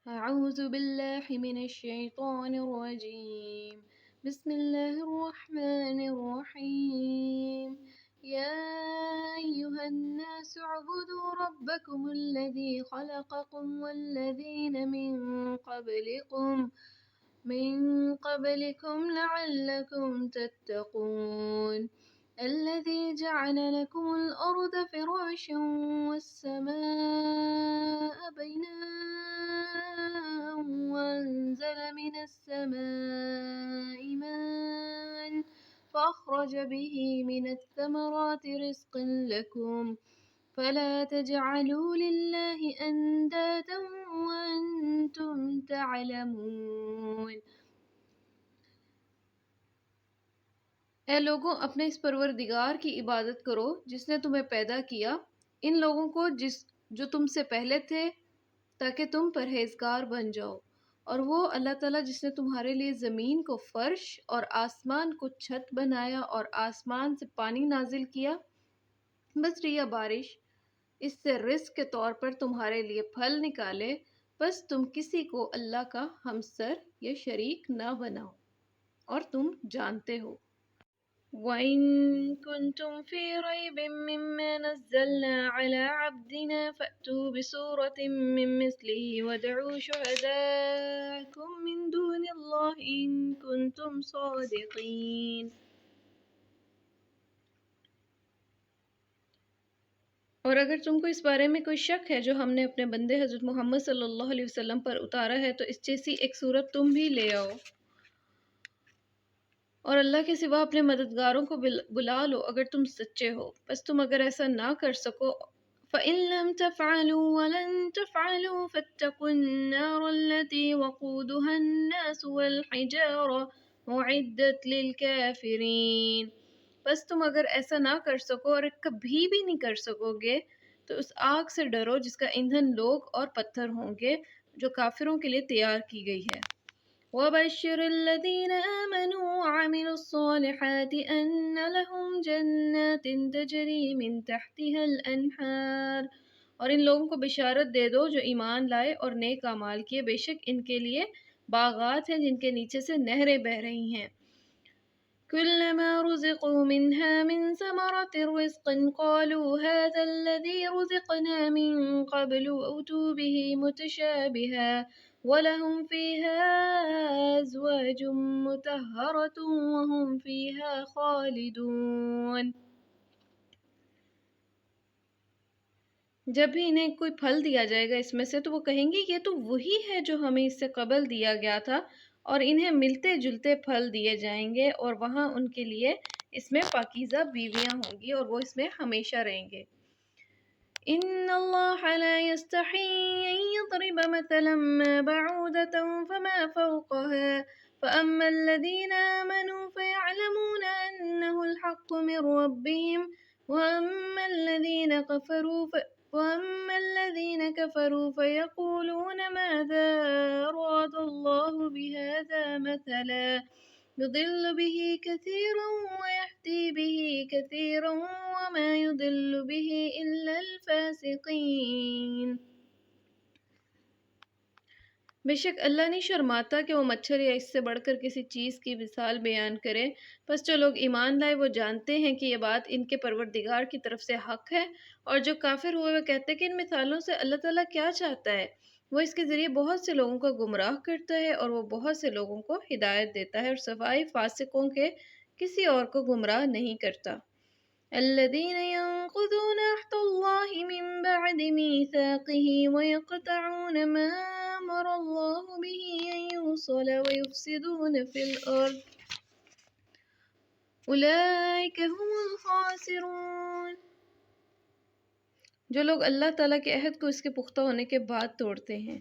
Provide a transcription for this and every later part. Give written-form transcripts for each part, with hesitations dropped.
أعوذ بالله من الشيطان الرجيم. بسم الله الرحمن الرحيم. يا أيها الناس اعبدوا ربكم الذي خلقكم والذين من قبلكم لعلكم تتقون. الذي جعل لكم الأرض فراشا والسماء بناء وأنزل من السماء ماء فأخرج به من الثمرات رزقا لكم فلا تجعلوا لله أندادا وأنتم تعلمون۔ اے لوگوں، اپنے اس پروردگار کی عبادت کرو جس نے تمہیں پیدا کیا، ان لوگوں کو جو تم سے پہلے تھے، تاکہ تم پرہیزگار بن جاؤ، اور وہ اللہ تعالیٰ جس نے تمہارے لیے زمین کو فرش اور آسمان کو چھت بنایا اور آسمان سے پانی نازل کیا، بس ریا بارش، اس سے رزق کے طور پر تمہارے لیے پھل نکالے، بس تم کسی کو اللہ کا ہمسر یا شریک نہ بناؤ، اور تم جانتے ہو۔ وَإِن كُنتُمْ فِي رَيْبٍ مِّمَّا نَزَّلْنَا عَلَىٰ عَبْدِنَا فَأْتُوا بِسُورَةٍ مِّن مِّثْلِهِ وَادْعُوا شُهَدَاءَكُم مِّن دُونِ اللَّهِ إِن كُنتُمْ صَادِقِينَ۔ اور اگر تم کو اس بارے میں کوئی شک ہے جو ہم نے اپنے بندے حضرت محمد صلی اللہ علیہ وسلم پر اتارا ہے تو اس جیسی ایک صورت تم بھی لے آؤ، اور اللہ کے سوا اپنے مددگاروں کو بلا لو اگر تم سچے ہو۔ بس تم اگر ایسا نہ کر سکو، فَإِن لَّمْ تَفْعَلُوا وَلَن تَفْعَلُوا فَاتَّقُوا النَّارَ الَّتِي وَقُودُهَا النَّاسُ وَالْحِجَارَةُ أُعِدَّتْ لِلْكَافِرِينَ۔ بس تم اگر ایسا نہ کر سکو اور کبھی بھی نہیں کر سکو گے تو اس آگ سے ڈرو جس کا ایندھن لوگ اور پتھر ہوں گے، جو کافروں کے لیے تیار کی گئی ہے۔ وَبَشِّرِ الَّذِينَ آمَنُوا وَعَمِلُوا الصَّالِحَاتِ أَنَّ لَهُمْ جَنَّاتٍ تَجْرِي مِن تَحْتِهَا الْأَنْهَارُ، اور ان لوگوں کو بشارت دے دو جو ایمان لائے اور نیک اعمال کیے، بے شک ان کے لیے باغات ہیں جن کے نیچے سے نہریں بہہ رہی ہیں۔ كُلَّمَا رُزِقُوا مِنْهَا مِن ثَمَرَةٍ رِّزْقًا قَالُوا هَٰذَا الَّذِي رُزِقْنَا مِن قَبْلُ وَأُتُوا بِهِ مُتَشَابِهًا وَلَهُمْ فِيهَا أَزْوَاجٌ مُّطَهَّرَةٌ وَهُمْ فِيهَا خَالِدُونَ۔ جب بھی انہیں کوئی پھل دیا جائے گا اس میں سے تو وہ کہیں گے یہ تو وہی ہے جو ہمیں اس سے قبل دیا گیا تھا، اور انہیں ملتے جلتے پھل دیے جائیں گے، اور وہاں ان کے لیے اس میں پاکیزہ بیویاں ہوں گی اور وہ اس میں ہمیشہ رہیں گے۔ إِنَّ اللَّهَ لَا يَسْتَحْيِي أَن يَضْرِبَ مَثَلًا مَّا بَعُوضَةً فَمَا فَوْقَهَا فَأَمَّا الَّذِينَ آمَنُوا فَيَعْلَمُونَ أَنَّهُ الْحَقُّ مِن رَّبِّهِمْ وَأَمَّا الَّذِينَ كَفَرُوا فَيَقُولُونَ مَاذَا أَرَادَ اللَّهُ بِهَٰذَا مَثَلًا يُضِلُّ بِهِ كَثِيرًا وَيَهْدِي بِهِ كَثِيرًا وَمَا يُضِلُّ بِهِ إِلَّا الْفَاسِقِينَ۔ بے شک اللہ نہیں شرماتا کہ وہ مچھر یا اس سے بڑھ کر کسی چیز کی مثال بیان کرے، بس جو لوگ ایمان لائے وہ جانتے ہیں کہ یہ بات ان کے پروردگار کی طرف سے حق ہے، اور جو کافر ہوئے وہ کہتے ہیں کہ ان مثالوں سے اللہ تعالیٰ کیا چاہتا ہے، وہ اس کے ذریعے بہت سے لوگوں کو گمراہ کرتا ہے اور وہ بہت سے لوگوں کو ہدایت دیتا ہے، اور سوائے فاسقوں کے کسی اور کو گمراہ نہیں کرتا۔ الذين ينقضون عهد الله من بعد ميثاقه ويقطعون ما أمر الله به أن يوصل ويفسدون في الأرض أولئك هم الخاسرون۔ جو لوگ اللہ تعالیٰ کے عہد کو اس کے پختہ ہونے کے بعد توڑتے ہیں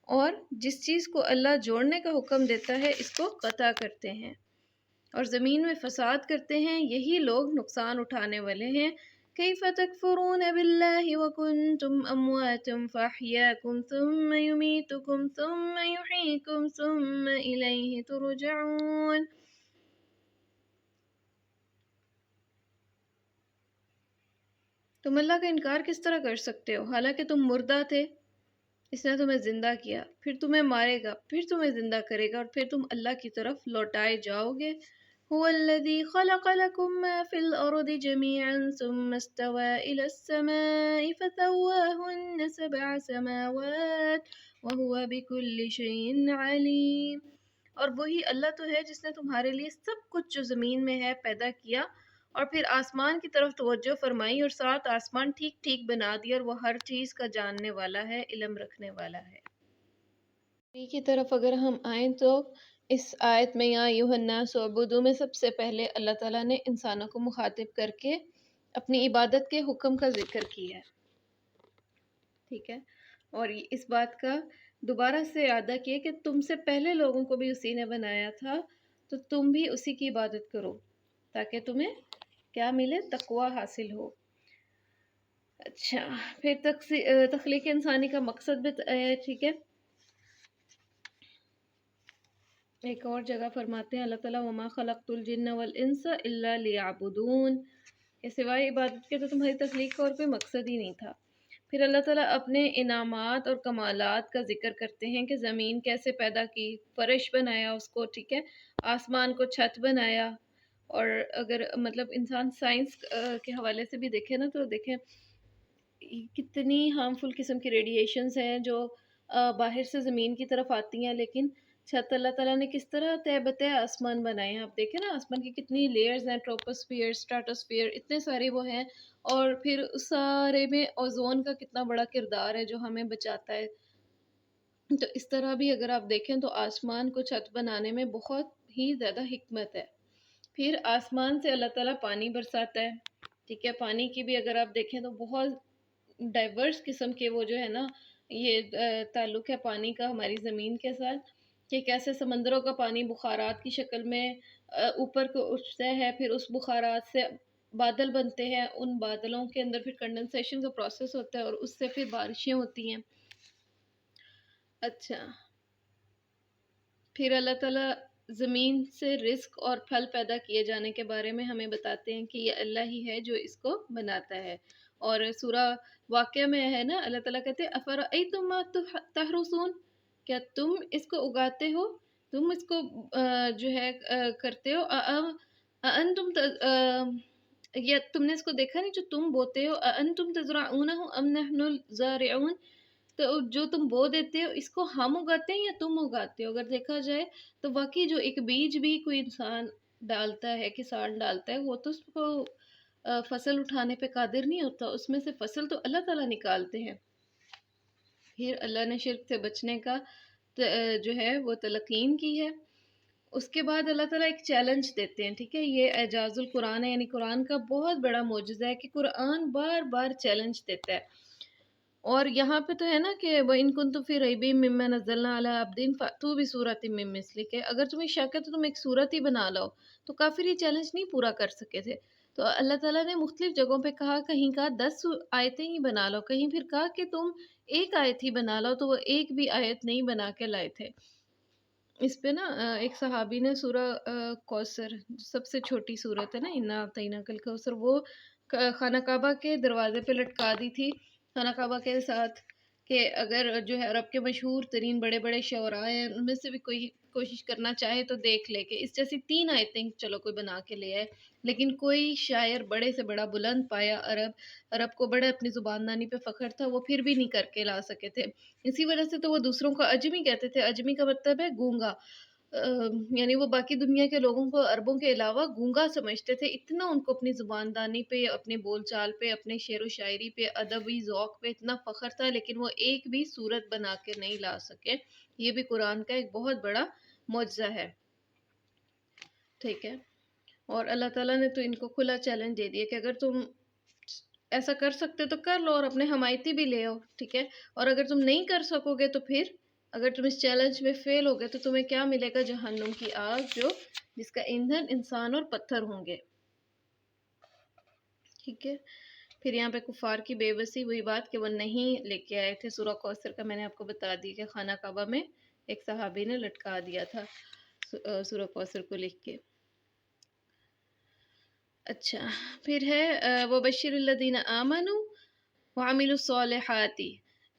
اور جس چیز کو اللہ جوڑنے کا حکم دیتا ہے اس کو قطع کرتے ہیں اور زمین میں فساد کرتے ہیں، یہی لوگ نقصان اٹھانے والے ہیں۔ کیف تکفرون باللہ وکنتم امواتا فاحیاکم ثم یمیتکم ثم یحییکم ثم الیہ ترجعون۔ تم اللہ کا انکار کس طرح کر سکتے ہو حالانکہ تم مردہ تھے، اس نے تمہیں زندہ کیا، پھر تمہیں مارے گا، پھر تمہیں زندہ کرے گا، اور پھر تم اللہ کی طرف لوٹائے جاؤ گے۔ هو الذي خلق لكم ما في الأرض جميعا ثم استوى إلى السماء فسواهن سبع سماوات وهو بكل شيء عليم۔ اور وہی اللہ تو ہے جس نے تمہارے لیے سب کچھ جو زمین میں ہے پیدا کیا، اور پھر آسمان کی طرف توجہ فرمائی اور 7 آسمان ٹھیک ٹھیک بنا دیا، اور وہ ہر چیز کا جاننے والا ہے، علم رکھنے والا ہے۔ نبی کی طرف اگر ہم آئیں تو اس آیت میں یا ایھا الناس اعبدوا میں سب سے پہلے اللہ تعالیٰ نے انسانوں کو مخاطب کر کے اپنی عبادت کے حکم کا ذکر کیا ہے، ٹھیک ہے، اور اس بات کا دوبارہ سے اعادہ کیا کہ تم سے پہلے لوگوں کو بھی اسی نے بنایا تھا، تو تم بھی اسی کی عبادت کرو تاکہ تمہیں کیا ملے، تقوی حاصل ہو۔ اچھا، پھر تخلیق انسانی کا مقصد بھی ٹھیک ہے، ایک اور جگہ فرماتے ہیں اللہ تعالیٰ وما خلقت الجن والانس الا لیعبدون، کہ سوائے عبادت کے تو تمہاری تخلیق کا اور کوئی مقصد ہی نہیں تھا۔ پھر اللہ تعالیٰ اپنے انعامات اور کمالات کا ذکر کرتے ہیں کہ زمین کیسے پیدا کی، فرش بنایا اس کو، ٹھیک ہے، آسمان کو چھت بنایا، اور اگر مطلب انسان سائنس کے حوالے سے بھی دیکھے نا تو دیکھیں کتنی ہارمفل قسم کی ریڈیشنز ہیں جو باہر سے زمین کی طرف آتی ہیں، لیکن چھت اللہ تعالیٰ نے کس طرح تہ بتہ آسمان بنائے ہیں۔ آپ دیکھیں نا آسمان کی کتنی لیئرز ہیں، ٹروپوسفیئر، اسٹریٹوسفیئر، اتنے سارے وہ ہیں، اور پھر اس سارے میں اوزون کا کتنا بڑا کردار ہے جو ہمیں بچاتا ہے۔ تو اس طرح بھی اگر آپ دیکھیں تو آسمان کو چھت بنانے میں بہت ہی زیادہ حکمت ہے۔ پھر آسمان سے اللہ تعالیٰ پانی برساتا ہے، ٹھیک ہے، پانی کی بھی اگر آپ دیکھیں تو بہت ڈائیورس قسم کے وہ جو ہے نا یہ تعلق ہے پانی کا ہماری زمین کے ساتھ، کہ کیسے سمندروں کا پانی بخارات کی شکل میں اوپر کو اٹھتا ہے، پھر اس بخارات سے بادل بنتے ہیں، ان بادلوں کے اندر پھر کنڈنسیشن کا پروسیس ہوتا ہے اور اس سے پھر بارشیں ہوتی ہیں۔ اچھا، پھر اللہ تعالیٰ زمین سے رزق اور پھل پیدا کیے جانے کے بارے میں ہمیں بتاتے ہیں کہ یہ اللہ ہی ہے جو اس کو بناتا ہے، اور سورہ واقعہ میں ہے نا اللہ تعالیٰ کہتے ہیں افرأیتم ما تحرثون، کیا تم اس کو اگاتے ہو، تم اس کو جو ہے کرتے ہو، انتم یا تم نے اس کو دیکھا نہیں جو تم بوتے ہو، انتم تزرعونہ ام نحن الزارعون، تو جو تم بو دیتے ہو اس کو ہم اگاتے ہیں یا تم اگاتے ہو۔ اگر دیکھا جائے تو واقعی جو ایک بیج بھی کوئی انسان ڈالتا ہے، کسان ڈالتا ہے، وہ تو اس کو فصل اٹھانے پہ قادر نہیں ہوتا، اس میں سے فصل تو اللہ تعالیٰ نکالتے ہیں۔ پھر اللہ نے شرک سے بچنے کا جو ہے وہ تلقین کی ہے۔ اس کے بعد اللہ تعالیٰ ایک چیلنج دیتے ہیں، ٹھیک ہے، یہ اعجاز القرآن ہے، یعنی قرآن کا بہت بڑا معجزہ ہے کہ قرآن بار بار چیلنج دیتا ہے، اور یہاں پہ تو ہے نا کہ وَإِن كُنتُمْ فِي رَيْبٍ مِّمَّا نَزَّلْنَا عَلَىٰ عَبْدٍ فَأْتُوا بِسُورَةٍ مِّن مِّثْلِهِ، کہ اگر تمہیں شک ہے تو تم ایک صورت ہی بنا لو، تو کافر یہ چیلنج نہیں پورا کر سکے تھے، تو اللہ تعالیٰ نے مختلف جگہوں پہ کہا، کہیں کہا 10 آیتیں ہی بنا لو، کہیں پھر کہا کہ تم ایک آیت ہی بنا لو، تو وہ ایک بھی آیت نہیں بنا کے لائے تھے۔ اس پہ نا ایک صحابی نے سورہ کوثر، سب سے چھوٹی صورت ہے نا انا اعطیناک الکوثر، وہ خانہ کعبہ کے دروازے پہ لٹکا دی تھی خانہ کعبہ کے ساتھ، کہ اگر جو ہے عرب کے مشہور ترین بڑے بڑے شعراء ہیں ان میں سے بھی کوئی کوشش کرنا چاہے تو دیکھ لے، کہ اس جیسی 3 آیتیں چلو کوئی بنا کے لے آئے، لیکن کوئی شاعر بڑے سے بڑا بلند پایا عرب کو بڑے اپنی زبان دانی پہ فخر تھا، وہ پھر بھی نہیں کر کے لا سکے تھے۔ اسی وجہ سے تو وہ دوسروں کو اجمی کہتے تھے، اجمی کا مطلب ہے گونگا، یعنی وہ باقی دنیا کے لوگوں کو عربوں کے علاوہ گونگا سمجھتے تھے، اتنا ان کو اپنی زبان دانی پہ، اپنے بول چال پہ، اپنے شعر و شاعری پہ، ادبی ذوق پہ اتنا فخر تھا، لیکن وہ ایک بھی صورت بنا کے نہیں لا سکے۔ یہ بھی قرآن کا ایک بہت بڑا معجزہ ہے، ٹھیک ہے، اور اللہ تعالیٰ نے تو ان کو کھلا چیلنج دے دیا کہ اگر تم ایسا کر سکتے تو کر لو اور اپنے حمایتی بھی لے آؤ، ٹھیک ہے، اور اگر تم نہیں کر سکو گے تو پھر اگر تم اس چیلنج میں فیل ہو گئے تو تمہیں کیا ملے گا، جہنم کی آگ جو جس کا ایندھن انسان اور پتھر ہوں گے، ٹھیک ہے۔ پھر یہاں پہ کفار کی بے بسی، وہی بات کہ وہ نہیں لے کے آئے تھے، سورہ کوثر کا میں نے آپ کو بتا دی کہ خانہ کعبہ میں ایک صحابی نے لٹکا دیا تھا سورہ کوثر کو لکھ کے۔ اچھا، پھر ہے وَبَشِّرِ الَّذِينَ آمَنُوا وَعَمِلُوا الصَّالِحَاتِ،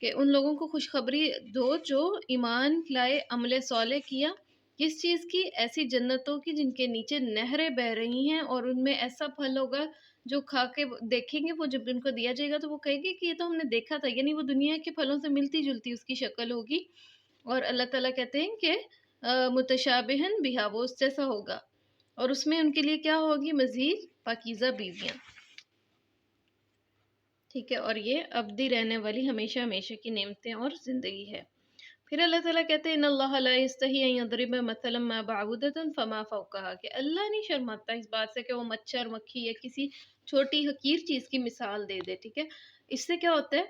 کہ ان لوگوں کو خوشخبری دو جو ایمان لائے، عمل صالح کیا. کس چیز کی؟ ایسی جنتوں کی جن کے نیچے نہریں بہ رہی ہیں، اور ان میں ایسا پھل ہوگا جو کھا کے دیکھیں گے وہ، جب ان کو دیا جائے گا تو وہ کہیں گے کہ یہ تو ہم نے دیکھا تھا، یعنی وہ دنیا کے پھلوں سے ملتی جلتی اس کی شکل ہوگی. اور اللہ تعالیٰ کہتے ہیں کہ متشابہن بہا، وہ اس جیسا ہوگا، اور اس میں ان کے لیے کیا ہوگی؟ مزید پاکیزہ بیویاں. ٹھیک ہے، اور یہ ابدی رہنے والی ہمیشہ ہمیشہ کی نعمتیں اور زندگی ہے. پھر اللہ تعالیٰ کہتے ہیں ان اللہ لا یستحی ان یضرب مثلا ما بعودۃ فما فوقها، کہ اللہ نہیں شرماتا اس بات سے کہ وہ مچھر مکھی یا کسی چھوٹی حقیر چیز کی مثال دے دے. ٹھیک ہے، اس سے کیا ہوتا ہے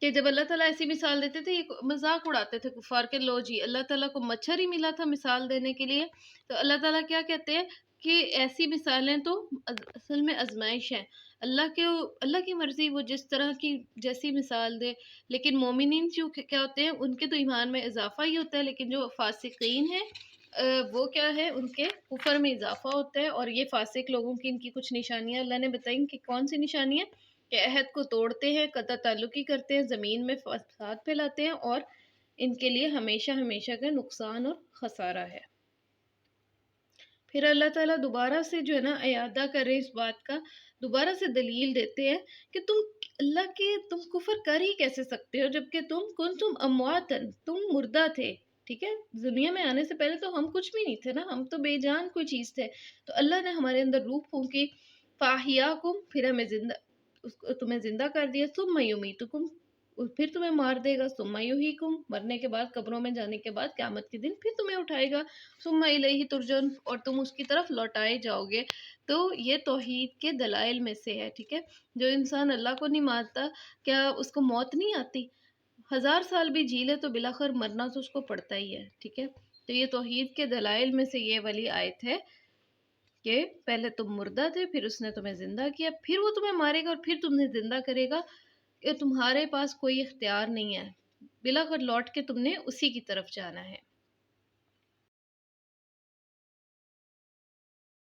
کہ جب اللہ تعالیٰ ایسی مثال دیتے تھے، یہ مذاق اڑاتے تھے کفار کے، لو جی اللہ تعالیٰ کو مچھر ہی ملا تھا مثال دینے کے لیے. تو اللہ تعالیٰ کیا کہتے ہیں کہ ایسی مثالیں تو اصل میں آزمائش ہیں. اللہ کی مرضی، وہ جس طرح کی جیسی مثال دے. لیکن مومنین جو کیا ہوتے ہیں، ان کے تو ایمان میں اضافہ ہی ہوتا ہے، لیکن جو فاسقین ہیں وہ کیا ہے، ان کے کفر میں اضافہ ہوتا ہے. اور یہ فاسق لوگوں کی ان کی کچھ نشانیاں اللہ نے بتائیں کہ کون سی نشانیاں، کہ عہد کو توڑتے ہیں، قطع تعلقی کرتے ہیں، زمین میں فساد پھیلاتے ہیں، اور ان کے لیے ہمیشہ ہمیشہ کا نقصان اور خسارہ ہے. پھر اللہ تعالیٰ دوبارہ سے جو ہے نا اعادہ کرے اس بات کا، دوبارہ سے دلیل دیتے ہیں کہ تم اللہ کے تم کفر کر ہی کیسے سکتے ہو جبکہ تم امواتن، تم مردہ تھے. ٹھیک ہے، دنیا میں آنے سے پہلے تو ہم کچھ بھی نہیں تھے نا، ہم تو بے جان کوئی چیز تھے. تو اللہ نے ہمارے اندر روح پھونکی، فاحیاکم، پھر ہمیں تمہیں زندہ کر دیا، ثم یمیتکم، پھر تمہیں مار دے گا، ثم یحییکم، مرنے کے بعد، قبروں میں جانے کے بعد قیامت کے دن پھر تمہیں اٹھائے گا، ثم الیہ ترجعون، اور تم اس کی طرف لوٹائے جاؤ گے. تو یہ توحید کے دلائل میں سے ہے. ٹھیک ہے، جو انسان اللہ کو نہیں مانتا، کیا اس کو موت نہیں آتی؟ 1000 سال بھی جی لے تو بلاخر مرنا تو اس کو پڑتا ہی ہے. ٹھیک ہے، تو یہ توحید کے دلائل میں سے یہ والی آیت ہے کہ پہلے تم مردہ تھے، پھر اس نے تمہیں زندہ کیا، پھر وہ تمہیں مارے گا اور پھر تمہیں زندہ کرے گا. کہ تمہارے پاس کوئی اختیار نہیں ہے، بلاخر لوٹ کے تم نے اسی کی طرف جانا ہے.